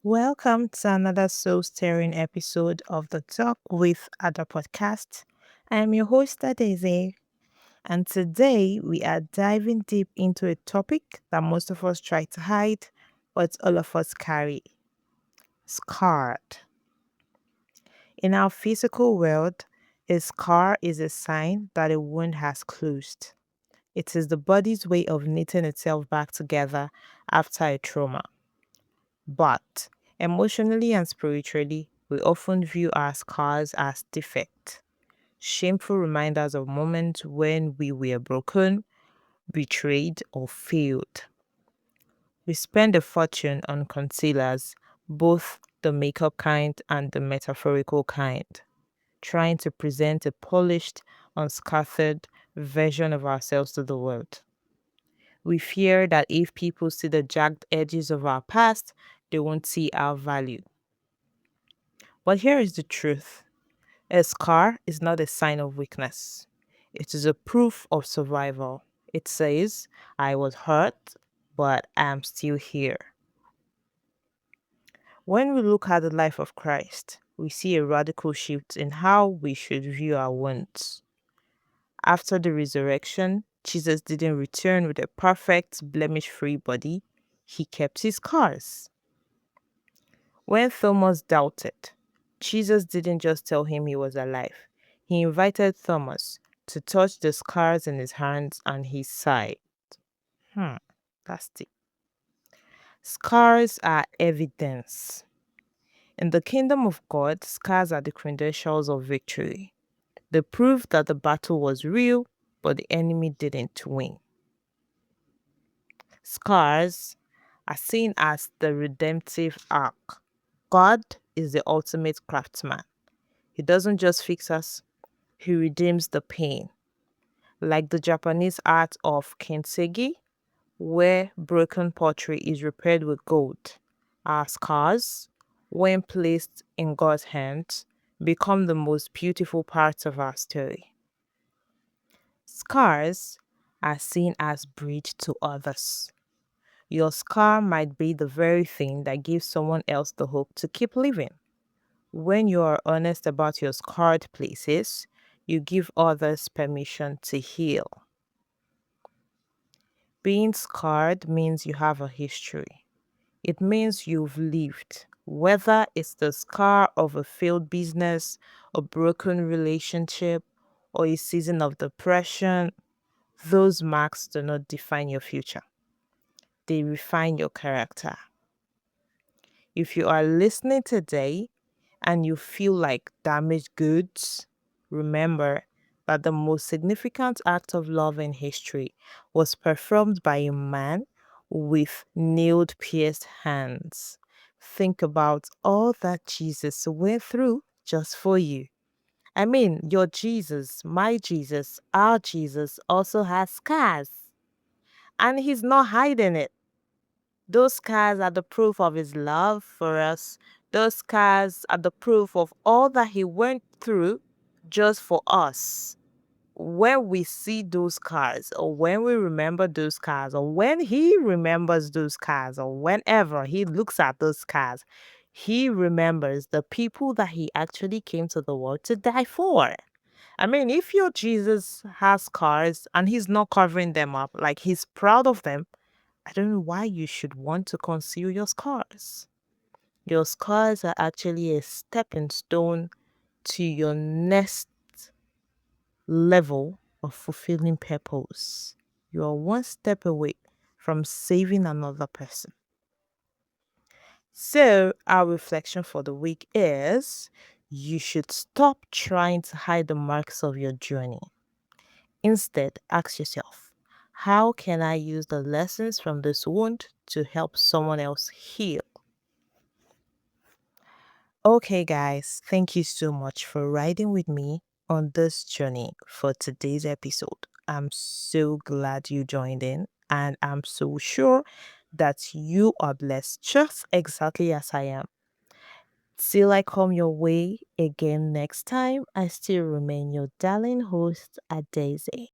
Welcome to another soul stirring episode of the Talk with Ada podcast. I am your host, Adaeze, and today we are diving deep into a topic that most of us try to hide, but all of us carry scarred. In our physical world, a scar is a sign that a wound has closed. It is the body's way of knitting itself back together after a trauma. But emotionally and spiritually, we often view our scars as defect, shameful reminders of moments when we were broken, betrayed, or failed. We spend a fortune on concealers, both the makeup kind and the metaphorical kind, trying to present a polished, unscathed version of ourselves to the world. We fear that if people see the jagged edges of our past, they won't see our value. But here is the truth: a scar is not a sign of weakness, it is a proof of survival. It says, I was hurt, but I am still here. When we look at the life of Christ, we see a radical shift in how we should view our wounds. After the resurrection, Jesus didn't return with a perfect, blemish free body, he kept his scars. When Thomas doubted, Jesus didn't just tell him he was alive. He invited Thomas to touch the scars in his hands and his side. Hmm, that's deep. Scars are evidence. In the kingdom of God, scars are the credentials of victory. The proof that the battle was real, but the enemy didn't win. Scars are seen as the redemptive arc. God is the ultimate craftsman. He doesn't just fix us, he redeems the pain. Like the Japanese art of kintsugi, where broken pottery is repaired with gold. Our scars, when placed in God's hands, become the most beautiful parts of our story. Scars are seen as bridge to others. Your scar might be the very thing that gives someone else the hope to keep living. When you are honest about your scarred places, you give others permission to heal. Being scarred means you have a history. It means you've lived, whether it's the scar of a failed business, a broken relationship, or a season of depression. Those marks do not define your future, they refine your character. If you are listening today and you feel like damaged goods, remember that the most significant act of love in history was performed by a man with nailed pierced hands. Think about all that Jesus went through just for you. I mean, your Jesus, my Jesus, our Jesus also has scars, and he's not hiding it. Those scars are the proof of his love for us. Those scars are the proof of all that he went through just for us. When we see those scars, or when we remember those scars, or when he remembers those scars, or whenever he looks at those scars, he remembers the people that he actually came to the world to die for. I mean, if your Jesus has scars and he's not covering them up, like he's proud of them, I don't know why you should want to conceal your scars. Your scars are actually a stepping stone to your next level of fulfilling purpose. You are one step away from saving another person. So, our reflection for the week is you should stop trying to hide the marks of your journey. Instead, ask yourself, how can I use the lessons from this wound to help someone else heal? Okay, guys, thank you so much for riding with me on this journey for today's episode. I'm so glad you joined in, and I'm so sure that you are blessed just exactly as I am. Till I come your way again next time, I still remain your darling host, Adaeze.